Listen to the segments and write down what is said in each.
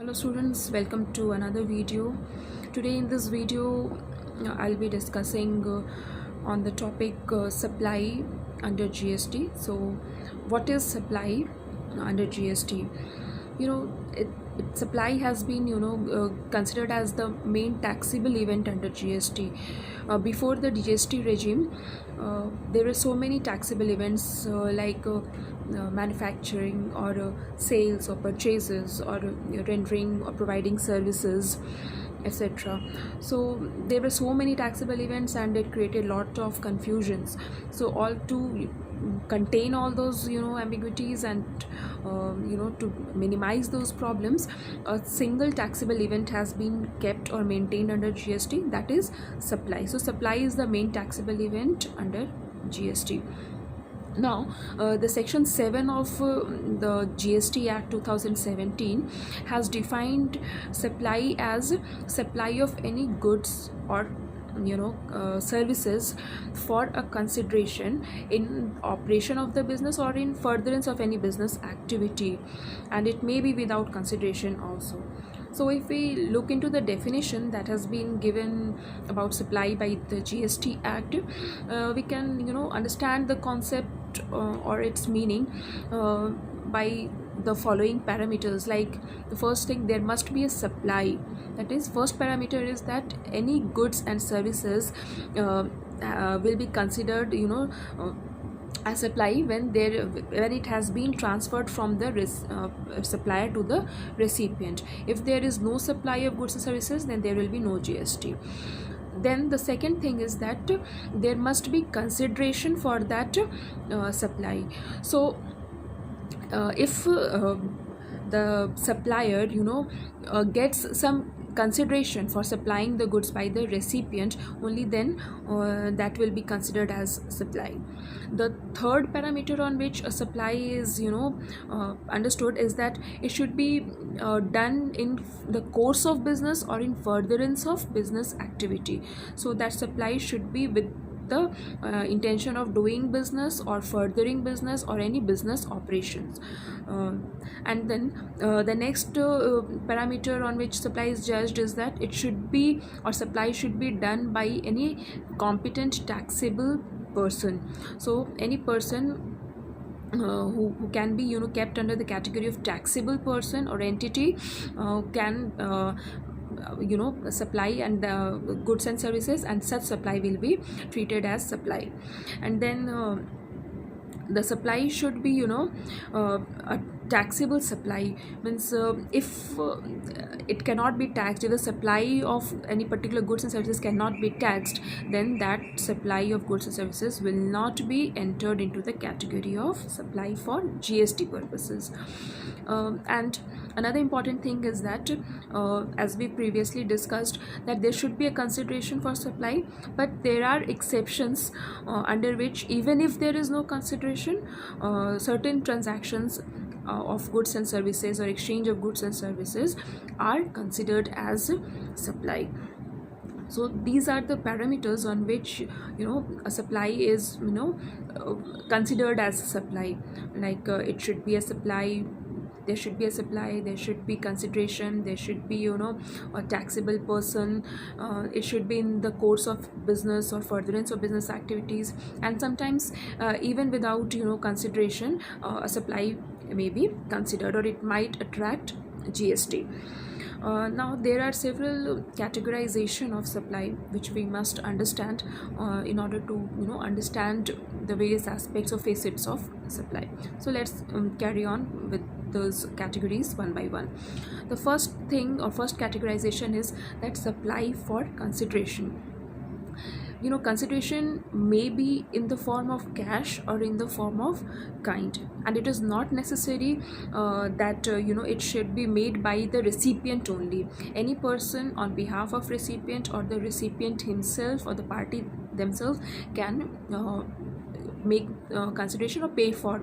Hello students, welcome to another video. Today in this video I'll be discussing on the topic supply under GST. So what is supply under GST? Supply has been considered as the main taxable event under GST. Before the GST regime, there were so many taxable events like manufacturing or sales or purchases or rendering or providing services, etc. So there were so many taxable events and it created a lot of confusions. So all to contain all those ambiguities and to minimize those problems, a single taxable event has been kept or maintained under GST, that is supply. So supply is the main taxable event under GST. Now, the section 7 of the GST Act 2017 has defined supply as supply of any goods or services for a consideration in operation of the business or in furtherance of any business activity, and it may be without consideration also. So if we look into the definition that has been given about supply by the GST Act, we can understand the concept or its meaning by the following parameters. Like the first thing, there must be a supply. That is, first parameter is that any goods and services will be considered as supply when it has been transferred from the supplier to the recipient. If there is no supply of goods and services, then there will be no GST. Then the second thing is that there must be consideration for that supply. So if the supplier gets some consideration for supplying the goods by the recipient, only then that will be considered as supply. The third parameter on which a supply is understood is that it should be done in the course of business or in furtherance of business activity. So that supply should be with the intention of doing business or furthering business or any business operations. And then the next parameter on which supply is judged is that it should be, or supply should be done by any competent taxable person. So any person who can be kept under the category of taxable person or entity can supply and goods and services, and such supply will be treated as supply. And then the supply should be a taxable supply. Means if it cannot be taxed, if the supply of any particular goods and services cannot be taxed, then that supply of goods and services will not be entered into the category of supply for GST purposes. And another important thing is that as we previously discussed, that there should be a consideration for supply, but there are exceptions under which even if there is no consideration, certain transactions of goods and services or exchange of goods and services are considered as supply. So these are the parameters on which a supply is considered as supply. Like it should be a supply, there should be a supply, there should be consideration, there should be a taxable person, it should be in the course of business or furtherance of business activities, and sometimes even without consideration, a supply may be considered or it might attract GST. Now there are several categorization of supply which we must understand in order to understand the various aspects or facets of supply. So let's carry on with those categories one by one. The first thing or first categorization is that supply for consideration. Consideration may be in the form of cash or in the form of kind, and it is not necessary that it should be made by the recipient only. Any person on behalf of recipient or the recipient himself or the party themselves can make consideration or pay for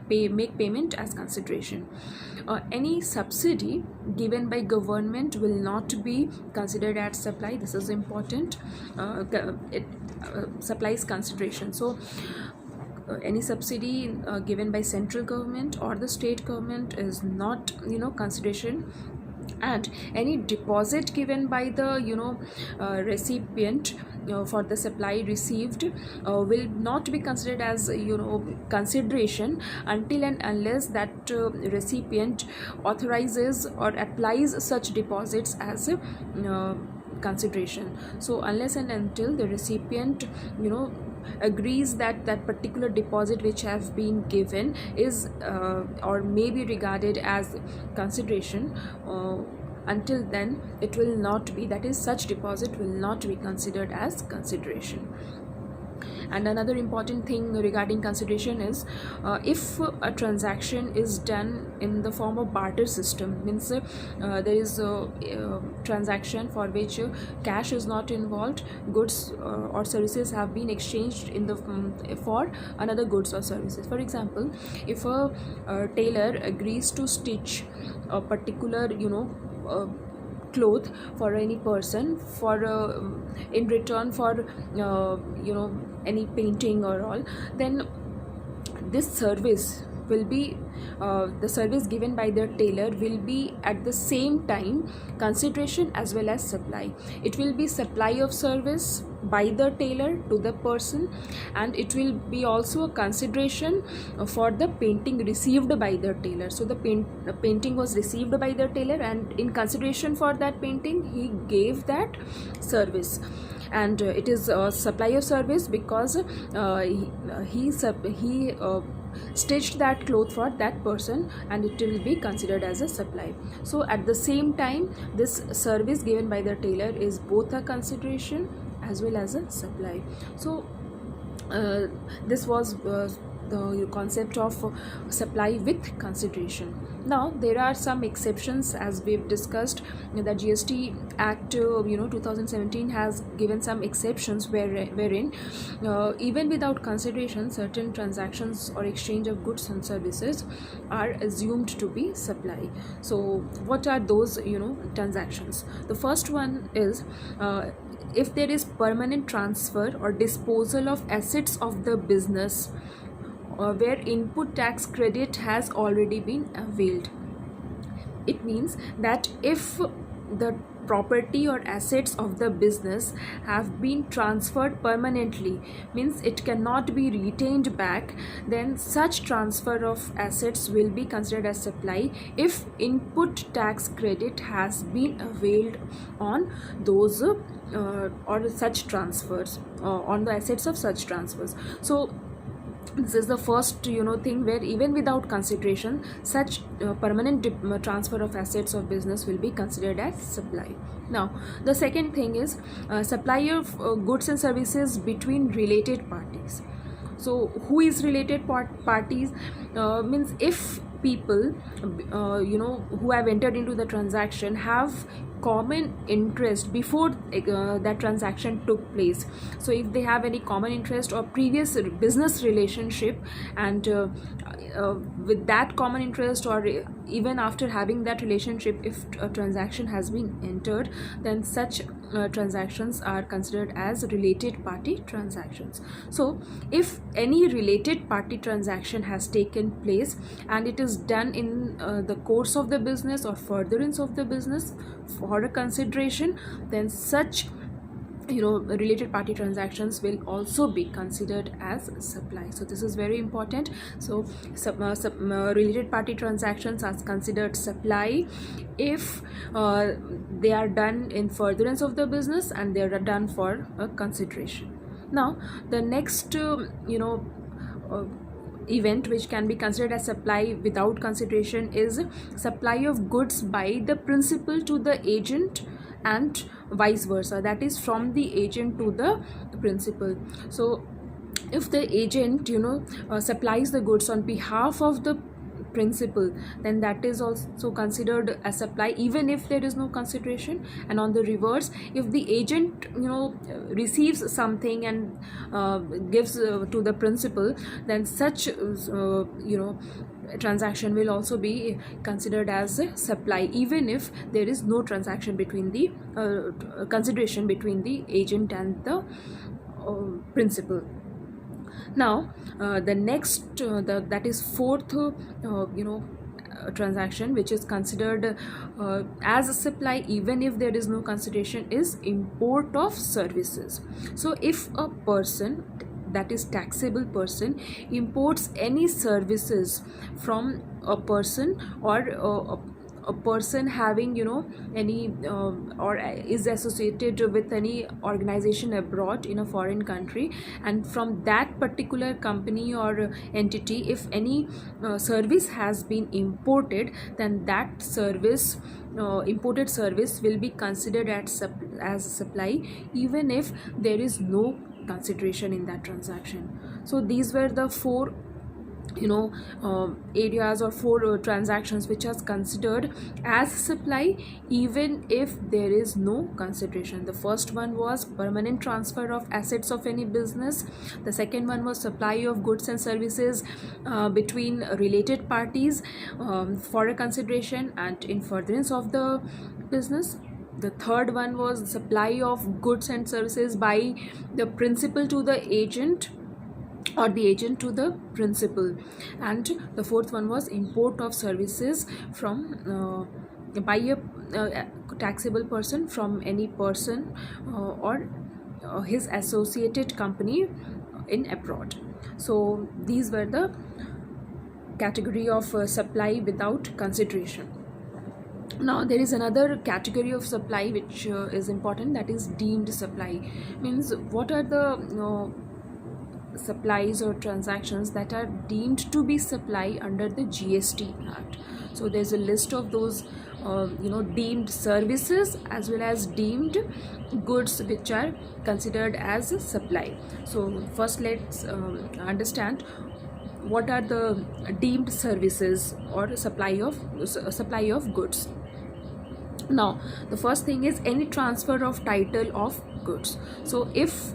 make payment as consideration. Any subsidy given by government will not be considered as supply. This is important. It supplies consideration. So any subsidy given by central government or the state government is not consideration, and any deposit given by the recipient for the supply received will not be considered as consideration until and unless that recipient authorizes or applies such deposits as consideration. So unless and until the recipient agrees that that particular deposit which have been given is or may be regarded as consideration, until then it will not be, that is, such deposit will not be considered as consideration. And another important thing regarding consideration is if a transaction is done in the form of barter system, means there is a transaction for which cash is not involved, goods or services have been exchanged in the for another goods or services. For example, if a tailor agrees to stitch a particular cloth for any person for in return for any painting or all, then this service will be the service given by the tailor will be at the same time consideration as well as supply. It will be supply of service by the tailor to the person, and it will be also a consideration for the painting received by the tailor. So the painting was received by the tailor, and in consideration for that painting he gave that service, and it is a supply of service because he stitched that cloth for that person, and it will be considered as a supply. So at the same time, this service given by the tailor is both a consideration as well as a supply. So this was the concept of supply with consideration. Now there are some exceptions, as we've discussed. The GST Act 2017 has given some exceptions wherein even without consideration certain transactions or exchange of goods and services are assumed to be supply. So what are those transactions? The first one is if there is permanent transfer or disposal of assets of the business where input tax credit has already been availed. It means that if the property or assets of the business have been transferred permanently, means it cannot be retained back, then such transfer of assets will be considered as supply if input tax credit has been availed on those or such transfers on the assets of such transfers. So this is the first thing where even without consideration such permanent transfer of assets of business will be considered as supply. Now the second thing is supply of goods and services between related parties. So who is related parties? Means if people who have entered into the transaction have common interest before that transaction took place. So if they have any common interest or previous business relationship, and with that common interest or even after having that relationship, if a transaction has been entered, then such transactions are considered as related party transactions. So if any related party transaction has taken place and it is done in the course of the business or furtherance of the business for a consideration, then such related party transactions will also be considered as supply. So this is very important. So related party transactions are considered supply if they are done in furtherance of the business and they are done for a consideration. Now the next event which can be considered as supply without consideration is supply of goods by the principal to the agent and vice versa, that is from the agent to the principal. So if the agent supplies the goods on behalf of the principal, then that is also considered as supply even if there is no consideration. And on the reverse, if the agent receives something and gives to the principal, then such transaction will also be considered as a supply even if there is no transaction between the consideration between the agent and the principal. Now the next that is fourth transaction which is considered as a supply even if there is no consideration is import of services. So if a person, that is taxable person, imports any services from a person or a person having any or is associated with any organization abroad in a foreign country, and from that particular company or entity if any service has been imported, then that service imported service will be considered as a supply even if there is no consideration in that transaction. So these were the four areas or four transactions which are considered as supply even if there is no consideration. The first one was permanent transfer of assets of any business. The second one was supply of goods and services between related parties for a consideration and in furtherance of the business. The third one was supply of goods and services by the principal to the agent or the agent to the principal. And the fourth one was import of services from by a taxable person from any person or his associated company in abroad. So these were the category of supply without consideration. Now there is another category of supply which is important, that is deemed supply. Means what are the supplies or transactions that are deemed to be supply under the GST Act. So there's a list of those deemed services as well as deemed goods which are considered as a supply. So first let's understand what are the deemed services or supply of goods. Now the first thing is any transfer of title of goods. So if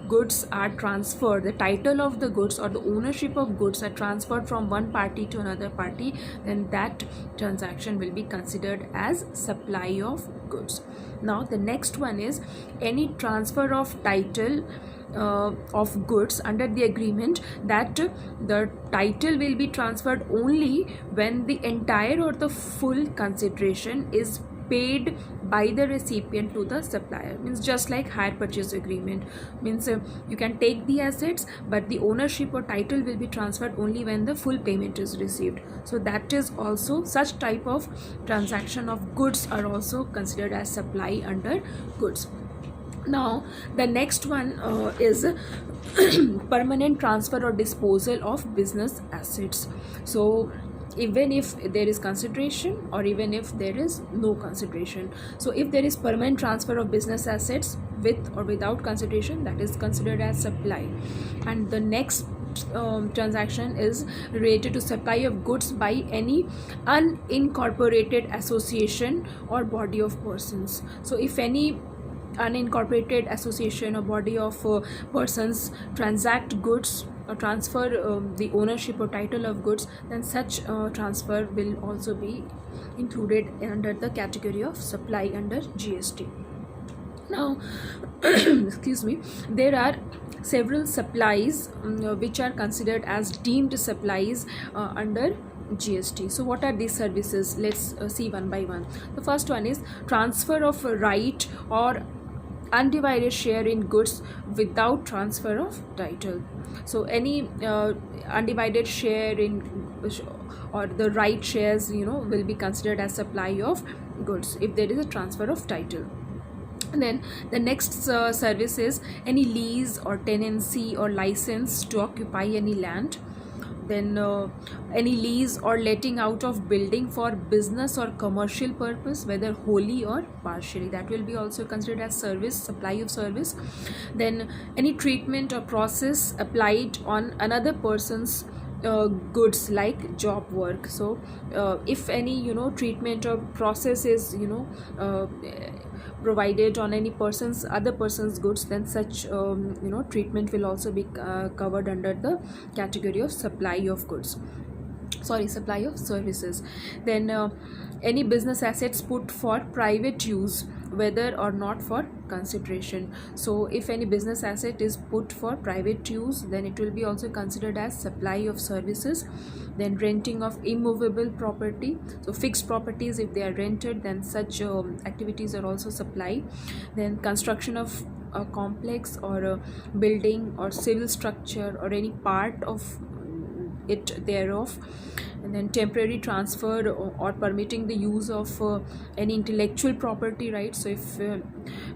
goods are transferred, the title of the goods or the ownership of goods are transferred from one party to another party, then that transaction will be considered as supply of goods. Now the next one is any transfer of title of goods under the agreement, that the title will be transferred only when the entire or the full consideration is paid by the recipient to the supplier. Means just like hire purchase agreement, means you can take the assets but the ownership or title will be transferred only when the full payment is received. So that is also, such type of transaction of goods are also considered as supply under goods. Now the next one is permanent transfer or disposal of business assets. So even if there is consideration or even if there is no consideration, so if there is permanent transfer of business assets with or without consideration, that is considered as supply. And the next transaction is related to supply of goods by any unincorporated association or body of persons. So if any unincorporated association or body of persons transact goods or transfer the ownership or title of goods, then such transfer will also be included under the category of supply under GST. Now excuse me, there are several supplies which are considered as deemed supplies under GST. So what are these services? Let's see one by one. The first one is transfer of right or undivided share in goods without transfer of title. So any undivided share in or the right shares will be considered as supply of goods if there is a transfer of title. And then the next service is any lease or tenancy or license to occupy any land. Then any lease or letting out of building for business or commercial purpose, whether wholly or partially, that will be also considered as service, supply of service. Then any treatment or process applied on another person's goods like job work. So if any treatment or process is provided on any other person's goods, then such treatment will also be covered under the category of supply of goods, supply of services. Then any business assets put for private use, whether or not for consideration. So if any business asset is put for private use, then it will be also considered as supply of services. Then renting of immovable property, so fixed properties, if they are rented, then such activities are also supply. Then construction of a complex or a building or civil structure or any part of it thereof. And then temporary transfer or permitting the use of any intellectual property right. So if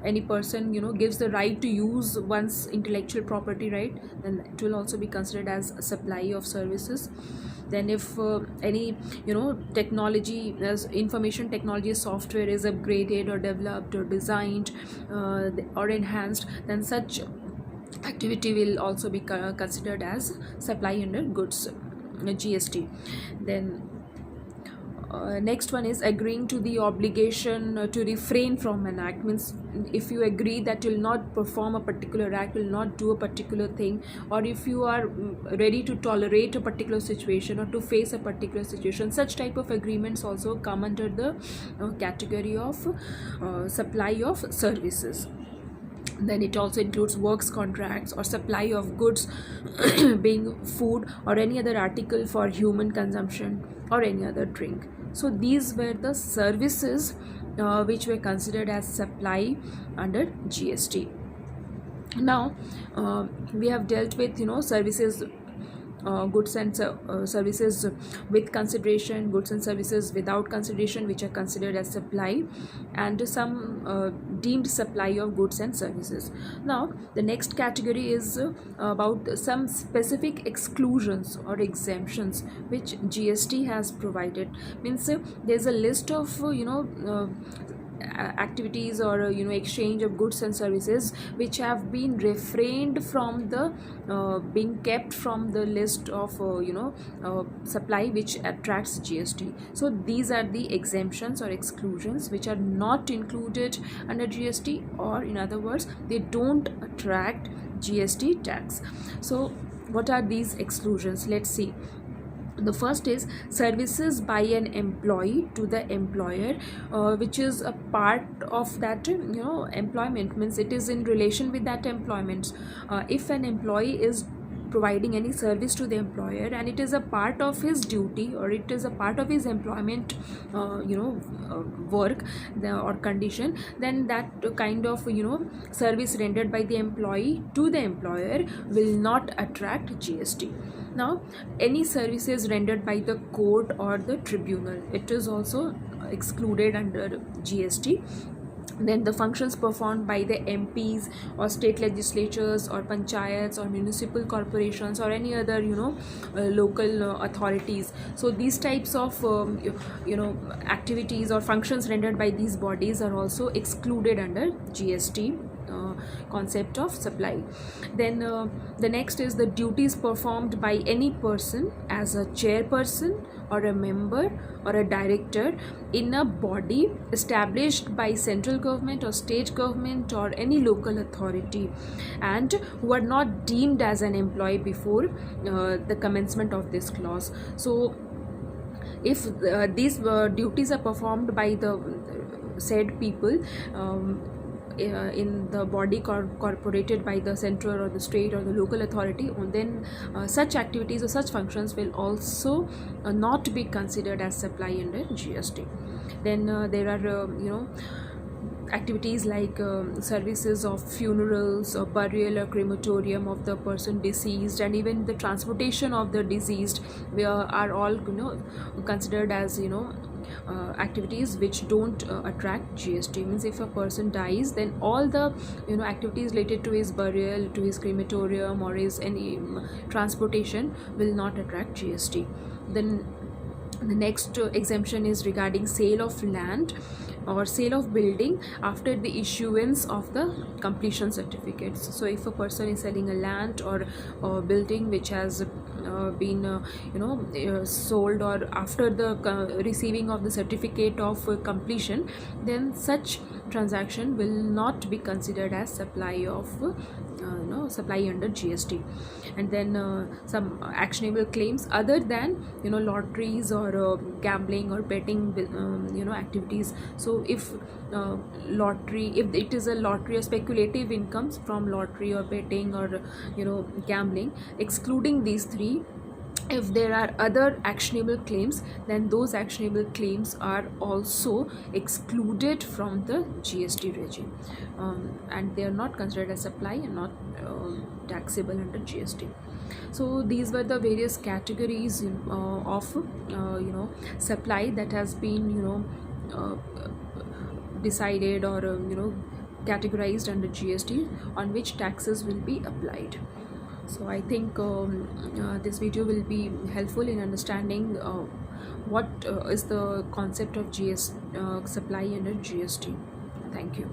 any person gives the right to use one's intellectual property right, then it will also be considered as a supply of services. Then if any technology, as information technology software is upgraded or developed or designed or enhanced, then such activity will also be considered as supply under goods GST. Then next one is agreeing to the obligation to refrain from an act. Means if you agree that you'll not perform a particular act, will not do a particular thing, or if you are ready to tolerate a particular situation or to face a particular situation, such type of agreements also come under the category of supply of services. Then it also includes works contracts or supply of goods being food or any other article for human consumption or any other drink. So these were the services which were considered as supply under GST. Now we have dealt with services, goods and services with consideration, goods and services without consideration, which are considered as supply, and some deemed supply of goods and services. Now the next category is about some specific exclusions or exemptions which GST has provided. Means there's a list of activities or exchange of goods and services which have been refrained from the being kept from the list of supply which attracts GST. So these are the exemptions or exclusions which are not included under GST, or in other words, they don't attract GST tax. So what are these exclusions? Let's see. The first is services by an employee to the employer, which is a part of that employment. Means it is in relation with that employment. If an employee is providing any service to the employer and it is a part of his duty or it is a part of his employment work or condition, then that kind of service rendered by the employee to the employer will not attract GST. Now any services rendered by the court or the tribunal, it is also excluded under GST. Then the functions performed by the MPs or state legislatures or panchayats or municipal corporations or any other local authorities. So these types of activities or functions rendered by these bodies are also excluded under GST concept of supply. Then the next is the duties performed by any person as a chairperson or a member or a director in a body established by central government or state government or any local authority, and who are not deemed as an employee before the commencement of this clause. So if these duties are performed by the said people in the body corporated by the central or the state or the local authority, then such activities or such functions will also not be considered as supply under GST. Then there are activities like services of funerals or burial or crematorium of the person deceased, and even the transportation of the deceased are all considered as activities which don't attract GST. Means if a person dies, then all the activities related to his burial, to his crematorium or his any transportation will not attract GST. Then the next exemption is regarding sale of land or sale of building after the issuance of the completion certificates. So if a person is selling a land or a building which has been sold, or after the receiving of the certificate of completion, then such transaction will not be considered as supply of supply under GST. And then some actionable claims other than lotteries or gambling or betting activities. So if if it is a lottery or speculative incomes from lottery or betting or gambling, excluding these three, if there are other actionable claims, then those actionable claims are also excluded from the GST regime, and they are not considered as supply and not taxable under GST. So these were the various categories of supply that has been decided or categorized under GST, on which taxes will be applied. So I think this video will be helpful in understanding what is the concept of supply under GST. Thank you.